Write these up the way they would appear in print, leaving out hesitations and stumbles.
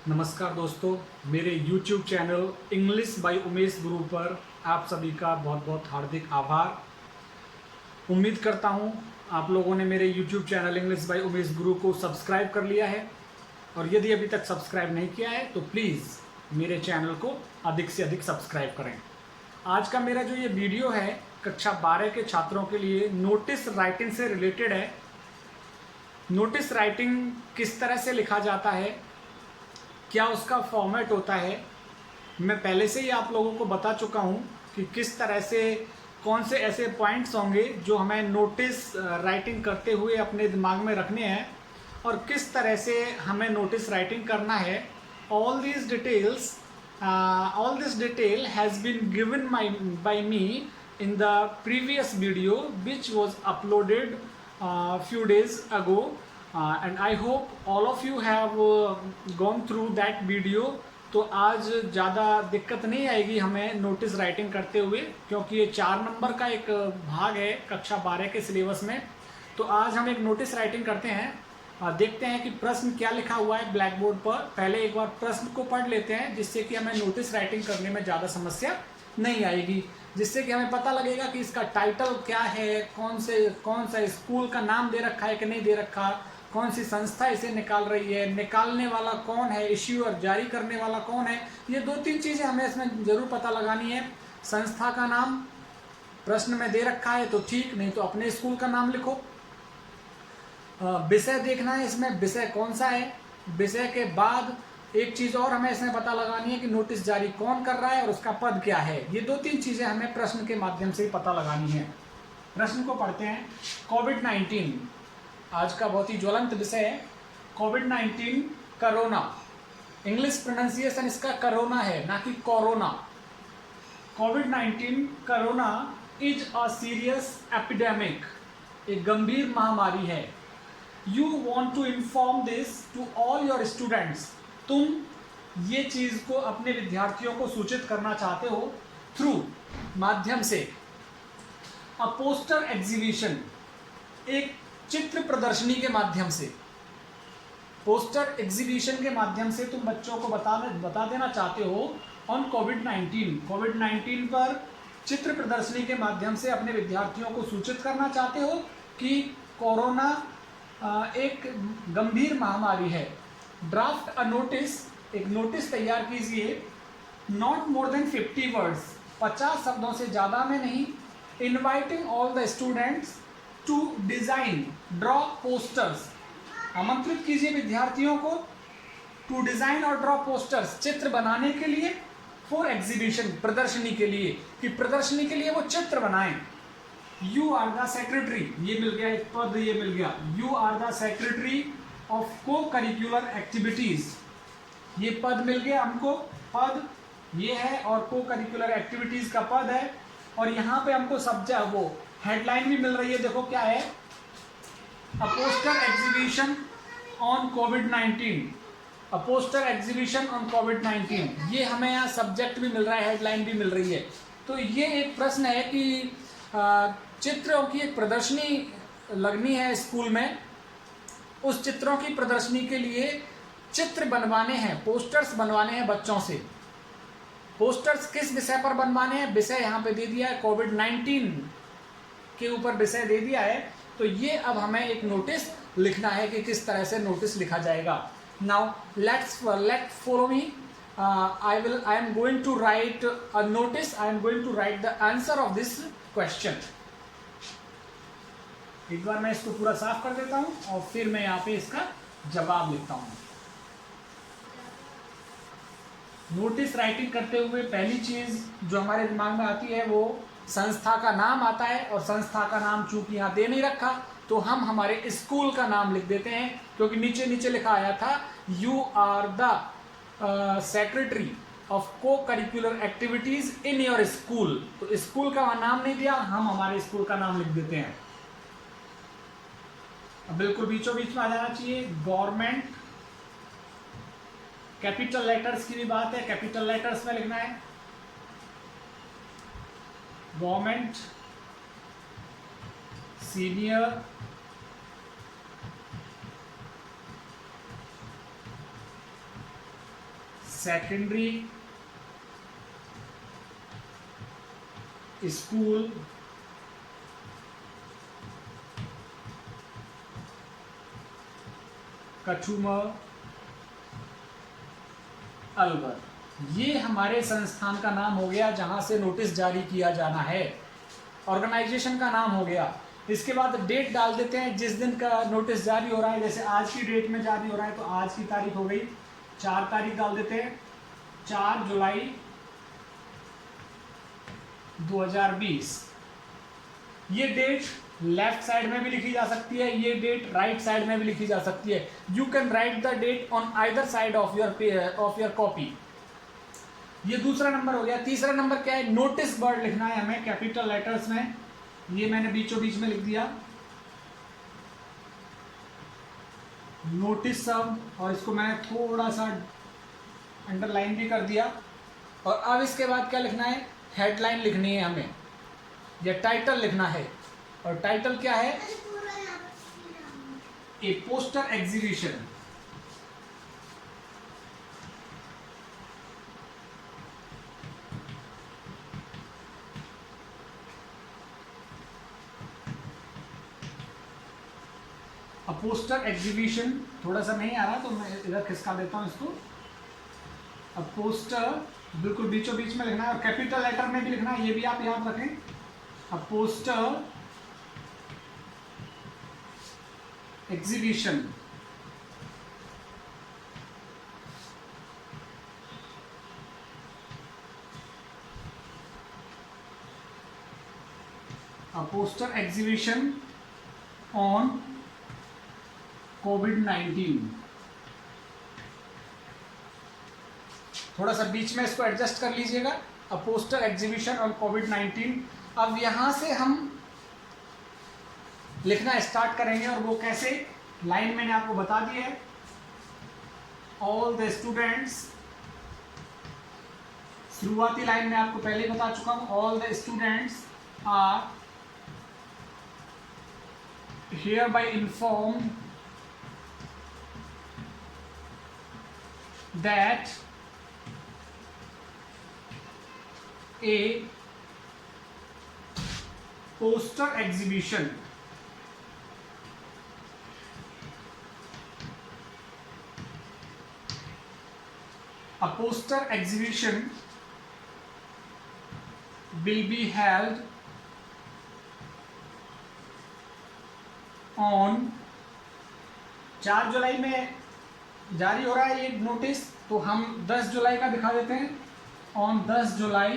नमस्कार दोस्तों, मेरे YouTube channel English by Umesh गुरु पर आप सभी का बहुत बहुत हार्दिक आभार। उम्मीद करता हूँ आप लोगों ने मेरे YouTube channel English by Umesh गुरु को सब्सक्राइब कर लिया है, और यदि अभी तक सब्सक्राइब नहीं किया है तो प्लीज़ मेरे चैनल को अधिक से अधिक सब्सक्राइब करें। आज का मेरा जो ये वीडियो है कक्षा 12 के छात्रों के लिए नोटिस राइटिंग से रिलेटेड है। नोटिस राइटिंग किस तरह से लिखा जाता है, क्या उसका फॉर्मेट होता है, मैं पहले से ही आप लोगों को बता चुका हूँ कि किस तरह से कौन से ऐसे पॉइंट्स होंगे जो हमें नोटिस राइटिंग करते हुए अपने दिमाग में रखने हैं और किस तरह से हमें नोटिस राइटिंग करना है। All this detail has been given by me in the previous video which was uploaded few days ago, and I hope all of you have gone through that video। तो आज ज़्यादा दिक्कत नहीं आएगी हमें notice writing करते हुए, क्योंकि ये 4 नंबर का एक भाग है कक्षा 12 के सिलेबस में। तो आज हम एक नोटिस राइटिंग करते हैं। देखते हैं कि प्रश्न क्या लिखा हुआ है ब्लैक बोर्ड पर। पहले एक बार प्रश्न को पढ़ लेते हैं, जिससे कि हमें नोटिस राइटिंग करने में ज़्यादा समस्या नहीं आएगी, जिससे कि हमें पता लगेगा कि इसका टाइटल क्या है, कौन सा स्कूल का नाम दे रखा है कि नहीं दे रखा, कौन सी संस्था इसे निकाल रही है, निकालने वाला कौन है, इश्यू और जारी करने वाला कौन है। ये 2-3 चीज़ें हमें इसमें ज़रूर पता लगानी है। संस्था का नाम प्रश्न में दे रखा है तो ठीक, नहीं तो अपने स्कूल का नाम लिखो। विषय देखना है इसमें, विषय कौन सा है। विषय के बाद एक चीज़ और हमें इसमें पता लगानी है कि नोटिस जारी कौन कर रहा है और उसका पद क्या है। ये 2-3 चीज़ें हमें प्रश्न के माध्यम से ही पता लगानी है। प्रश्न को पढ़ते हैं। कोविड-19 आज का बहुत ही ज्वलंत विषय है। कोविड-19 कोरोना, इंग्लिश प्रोनाउंसिएशन इसका कोरोना है, ना कि कोरोना। कोविड-19 corona is a serious epidemic, एक गंभीर महामारी है। You want to inform this to all your students, तुम ये चीज़ को अपने विद्यार्थियों को सूचित करना चाहते हो थ्रू माध्यम से अ पोस्टर एग्जीबिशन, एक चित्र प्रदर्शनी के माध्यम से। पोस्टर एग्जीबिशन के माध्यम से तुम बच्चों को बता देना चाहते हो ऑन कोविड-19 पर चित्र प्रदर्शनी के माध्यम से अपने विद्यार्थियों को सूचित करना चाहते हो कि कोरोना एक गंभीर महामारी है। ड्राफ्ट अ नोटिस, एक नोटिस तैयार कीजिए। नॉट मोर देन 50 वर्ड्स, 50 शब्दों से ज़्यादा में नहीं। Inviting all the students to design draw posters, आमंत्रित कीजिए विद्यार्थियों को टू डिज़ाइन और ड्रॉ पोस्टर्स, चित्र बनाने के लिए, फॉर एग्जीबिशन, प्रदर्शनी के लिए, कि प्रदर्शनी के लिए वो चित्र बनाएं। यू आर द सेक्रेटरी, ये मिल गया एक पद, ये मिल गया। You are the secretary of co curricular activities, ये पद मिल गया हमको। पद ये है और को करिकुलर एक्टिविटीज का पद है। और यहाँ पे हमको सब्जेक्ट, वो हेडलाइन भी मिल रही है, देखो क्या है, अ पोस्टर एग्जीबिशन ऑन कोविड-19, अ पोस्टर एग्जीबिशन ऑन कोविड-19। ये हमें यहाँ सब्जेक्ट भी मिल रहा है, हेडलाइन भी मिल रही है। तो ये एक प्रश्न है कि चित्रों की एक प्रदर्शनी लगनी है स्कूल में, उस चित्रों की प्रदर्शनी के लिए चित्र बनवाने हैं, पोस्टर्स बनवाने हैं बच्चों से। पोस्टर्स किस विषय पर बनवाने हैं, विषय यहाँ पे दे दिया है, कोविड-19 के ऊपर विषय दे दिया है। तो ये अब हमें एक नोटिस लिखना है कि किस तरह से नोटिस लिखा जाएगा। Now let follow me. I am going to write a notice, I am going to write the answer of this question। एक बार मैं इसको पूरा साफ कर देता हूं और फिर मैं यहाँ पे इसका जवाब लिखता हूं। नोटिस राइटिंग करते हुए पहली चीज जो हमारे दिमाग में आती है वो संस्था का नाम आता है, और संस्था का नाम चूंकि यहाँ दे नहीं रखा तो हम हमारे स्कूल का नाम लिख देते हैं, क्योंकि नीचे लिखा आया था you are the secretary of co curricular activities in your school. तो स्कूल का नाम नहीं दिया, हम हमारे स्कूल का नाम लिख देते हैं। अब बिल्कुल बीचों बीच में आ जाना चाहिए। गवर्नमेंट, कैपिटल लेटर्स की भी बात है, कैपिटल लेटर्स में लिखना है। Government senior secondary school Kathua Alwar, ये हमारे संस्थान का नाम हो गया जहां से नोटिस जारी किया जाना है। ऑर्गेनाइजेशन का नाम हो गया। इसके बाद डेट डाल देते हैं जिस दिन का नोटिस जारी हो रहा है। जैसे आज की डेट में जारी हो रहा है तो आज की तारीख हो गई 4 तारीख डाल देते हैं, 4 जुलाई 2020। ये डेट लेफ्ट साइड में भी लिखी जा सकती है, ये डेट राइट साइड में भी लिखी जा सकती है। You can write the date on either side of your copy. ये दूसरा नंबर हो गया। तीसरा नंबर क्या है? नोटिस वर्ड लिखना है हमें कैपिटल लेटर्स में। ये मैंने बीचों बीच में लिख दिया नोटिस सब, और इसको मैंने थोड़ा सा अंडरलाइन भी कर दिया। और अब इसके बाद क्या लिखना है? हेडलाइन लिखनी है हमें, या टाइटल लिखना है। और टाइटल क्या है? ए poster exhibition. A poster exhibition, थोड़ा सा नहीं आ रहा तो मैं इधर खिसका देता हूं इसको। अ पोस्टर बिल्कुल बीचों बीच में लिखना है, और कैपिटल लेटर में भी लिखना है, ये भी आप याद रखें। A poster exhibition. A poster exhibition on कोविड-19। थोड़ा सा बीच में इसको एडजस्ट कर लीजिएगा। अ पोस्टर एग्जीबिशन ऑन कोविड-19। अब यहां से हम लिखना स्टार्ट करेंगे, और वो कैसे? लाइन मैंने आपको बता दी है। ऑल द स्टूडेंट्स, शुरुआती लाइन में आपको पहले बता चुका हूं। All the students are hereby informed that a poster exhibition will be held on 4 जुलाई में जारी हो रहा है ये नोटिस, तो हम 10 जुलाई का दिखा देते हैं। ऑन 10 जुलाई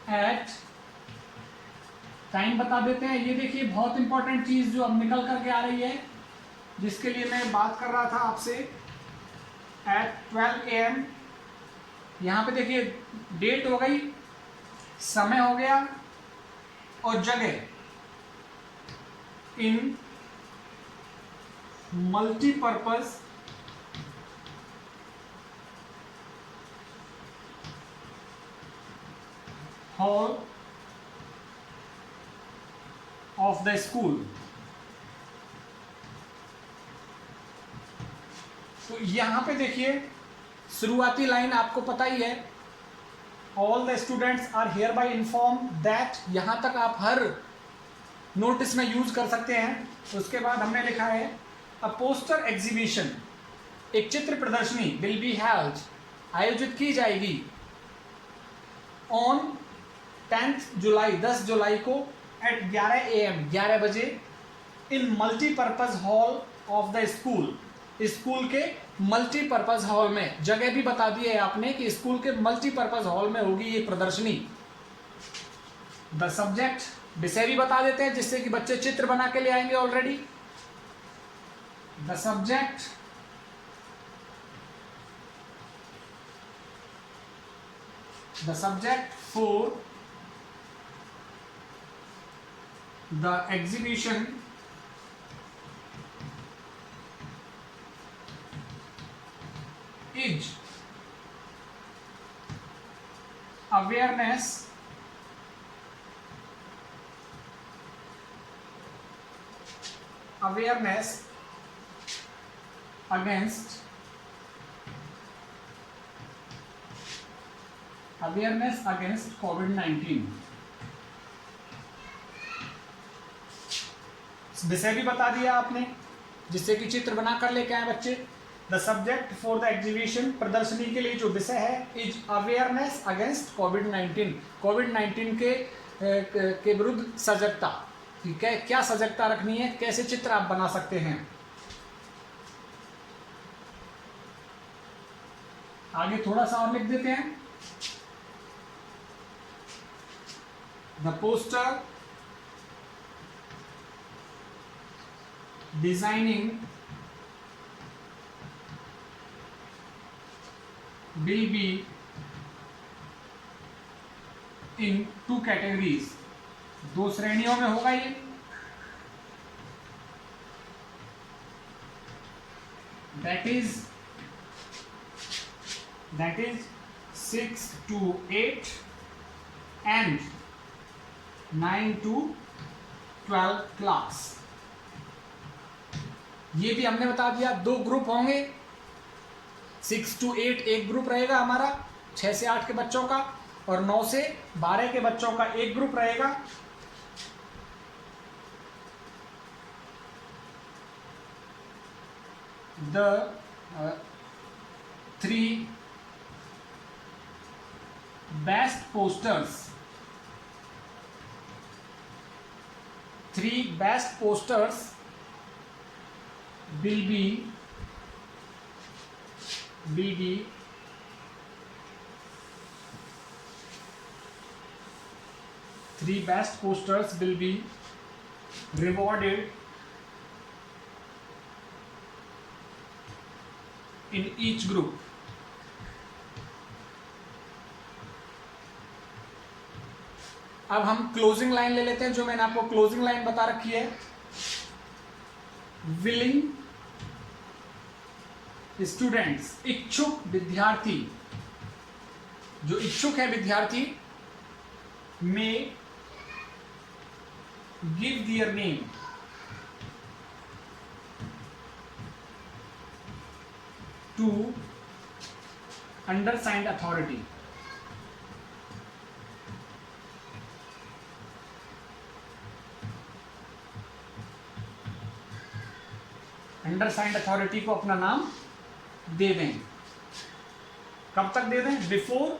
एट, टाइम बता देते हैं। ये देखिए बहुत इंपॉर्टेंट चीज जो अब निकल करके आ रही है, जिसके लिए मैं बात कर रहा था आपसे। एट 12 AM, यहाँ पे देखिए डेट हो गई, समय हो गया, और जगह in multipurpose hall of the school. तो यहां पे देखिए शुरुआती लाइन आपको पता ही है, all the students are hereby inform that. यहां तक आप हर नोटिस में यूज कर सकते हैं। उसके बाद हमने लिखा है अ पोस्टर एग्जीबिशन, एक चित्र प्रदर्शनी, विल बी हेल्ड, आयोजित की जाएगी, ऑन 10 जुलाई, 10 जुलाई को, एट 11 AM, 11 बजे, in multipurpose hall of the school, school के मल्टीपर्पज हॉल में। जगह भी बता दी है आपने कि स्कूल के मल्टीपर्पज हॉल में होगी ये प्रदर्शनी। द सब्जेक्ट, विषय भी बता देते हैं जिससे कि बच्चे चित्र बना के ले आएंगे already. The subject, the subject for the exhibition is awareness against awareness against कोविड-19। विषय भी बता दिया आपने, जिससे कि चित्र बना कर लेके आए बच्चे। The subject for the exhibition, प्रदर्शनी के लिए जो विषय है, इज अवेयरनेस अगेंस्ट कोविड-19। कोविड-19 के विरुद्ध सजगता। ठीक है, क्या सजगता रखनी है, कैसे चित्र आप बना सकते हैं। आगे थोड़ा सा और लिख देते हैं। The poster designing will be in 2 categories, 2 श्रेणियों में होगा ये। that is 6 to 8 and 9 to 12 class. ये भी हमने बता दिया, 2 ग्रुप होंगे। 6 to 8 एक ग्रुप रहेगा हमारा 6 से 8 के बच्चों का, और 9 से 12 के बच्चों का एक ग्रुप रहेगा। The 3 best posters will be 3 best posters will be rewarded in each group। अब हम क्लोजिंग लाइन ले लेते हैं, जो मैंने आपको क्लोजिंग लाइन बता रखी है। विलिंग स्टूडेंट्स, इच्छुक विद्यार्थी, जो इच्छुक है विद्यार्थी, may give their name to undersigned authority. Undersigned authority को अपना नाम दे दें। कब तक दे दें? बिफोर,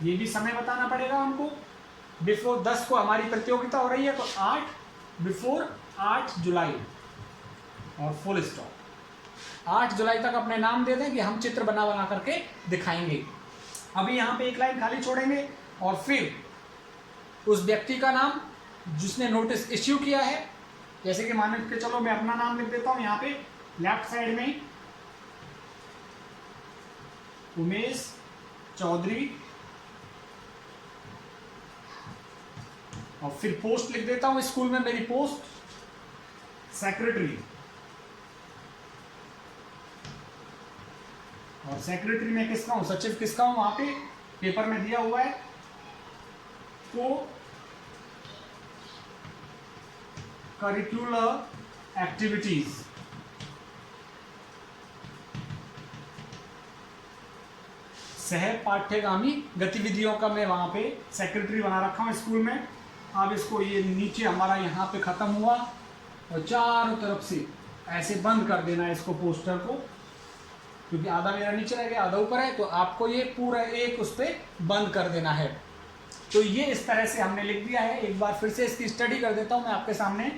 ये भी समय बताना पड़ेगा हमको। बिफोर 10 को हमारी प्रतियोगिता हो रही है, तो 8 जुलाई और फुल स्टॉप। 8 जुलाई तक अपने नाम दे दें कि हम चित्र बना करके दिखाएंगे। अभी यहाँ पे एक लाइन खाली छोड़ेंगे और फिर उस व्यक्ति का नाम जिसने नोटिस इश्यू किया है, जैसे कि मान के चलो मैं अपना नाम लिख देता हूँ यहाँ पे लेफ्ट साइड में, उमेश चौधरी, और फिर पोस्ट लिख देता हूँ स्कूल में मेरी पोस्ट सेक्रेटरी, और सेक्रेटरी में किसका हूँ, सचिव किसका हूँ, वहां पे पेपर में दिया हुआ है को करिकुलर एक्टिविटीज। सह पाठ्यगामी गतिविधियों का मैं वहां पे सेक्रेटरी बना रखा हूं स्कूल में। अब इसको ये नीचे हमारा यहाँ पे खत्म हुआ और चारों तरफ से ऐसे बंद कर देना है इसको, पोस्टर को, क्योंकि आधा मेरा नीचे रह गया आधा ऊपर है, तो आपको ये पूरा एक उस पर बंद कर देना है। तो ये इस तरह से हमने लिख दिया है। एक बार फिर से इसकी स्टडी कर देता हूँ मैं आपके सामने।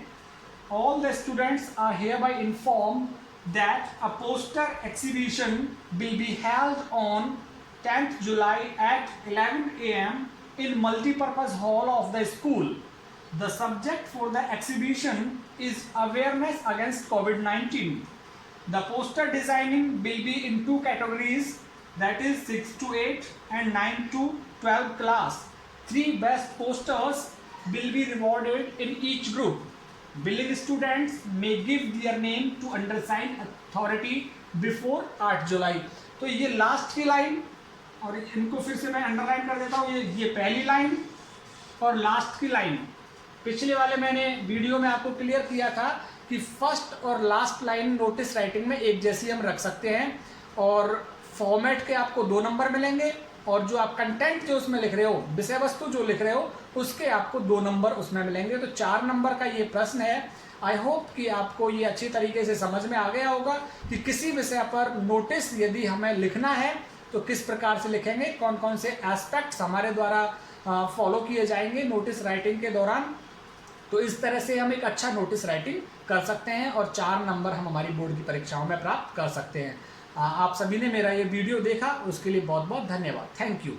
All the students are hereby informed that a poster exhibition will be held on 10th July at 11 a.m. in multi-purpose hall of the school. The subject for the exhibition is awareness against COVID-19. The poster designing will be in 2 categories, that is 6 to 8 and 9 to 12 class. 3 best posters will be rewarded in each group. Willing students may give their name to undersigned authority before 8 जुलाई। तो ये last की line, और इनको फिर से मैं underline कर देता हूँ। ये पहली लाइन और लास्ट की लाइन। पिछले वाले मैंने वीडियो में आपको क्लियर किया था कि फर्स्ट और लास्ट लाइन नोटिस राइटिंग में एक जैसी हम रख सकते हैं, और फॉर्मेट के आपको 2 नंबर मिलेंगे, और जो आप कंटेंट जो उसमें लिख रहे हो, विषय वस्तु जो लिख रहे हो, उसके आपको 2 नंबर उसमें मिलेंगे। तो 4 नंबर का ये प्रश्न है। आई होप कि आपको ये अच्छी तरीके से समझ में आ गया होगा कि किसी विषय पर नोटिस यदि हमें लिखना है तो किस प्रकार से लिखेंगे, कौन कौन से एस्पेक्ट्स हमारे द्वारा फॉलो किए जाएंगे नोटिस राइटिंग के दौरान। तो इस तरह से हम एक अच्छा नोटिस राइटिंग कर सकते हैं और 4 नंबर हम हमारी बोर्ड की परीक्षाओं में प्राप्त कर सकते हैं। आप सभी ने मेरा ये वीडियो देखा, उसके लिए बहुत बहुत धन्यवाद। Thank you.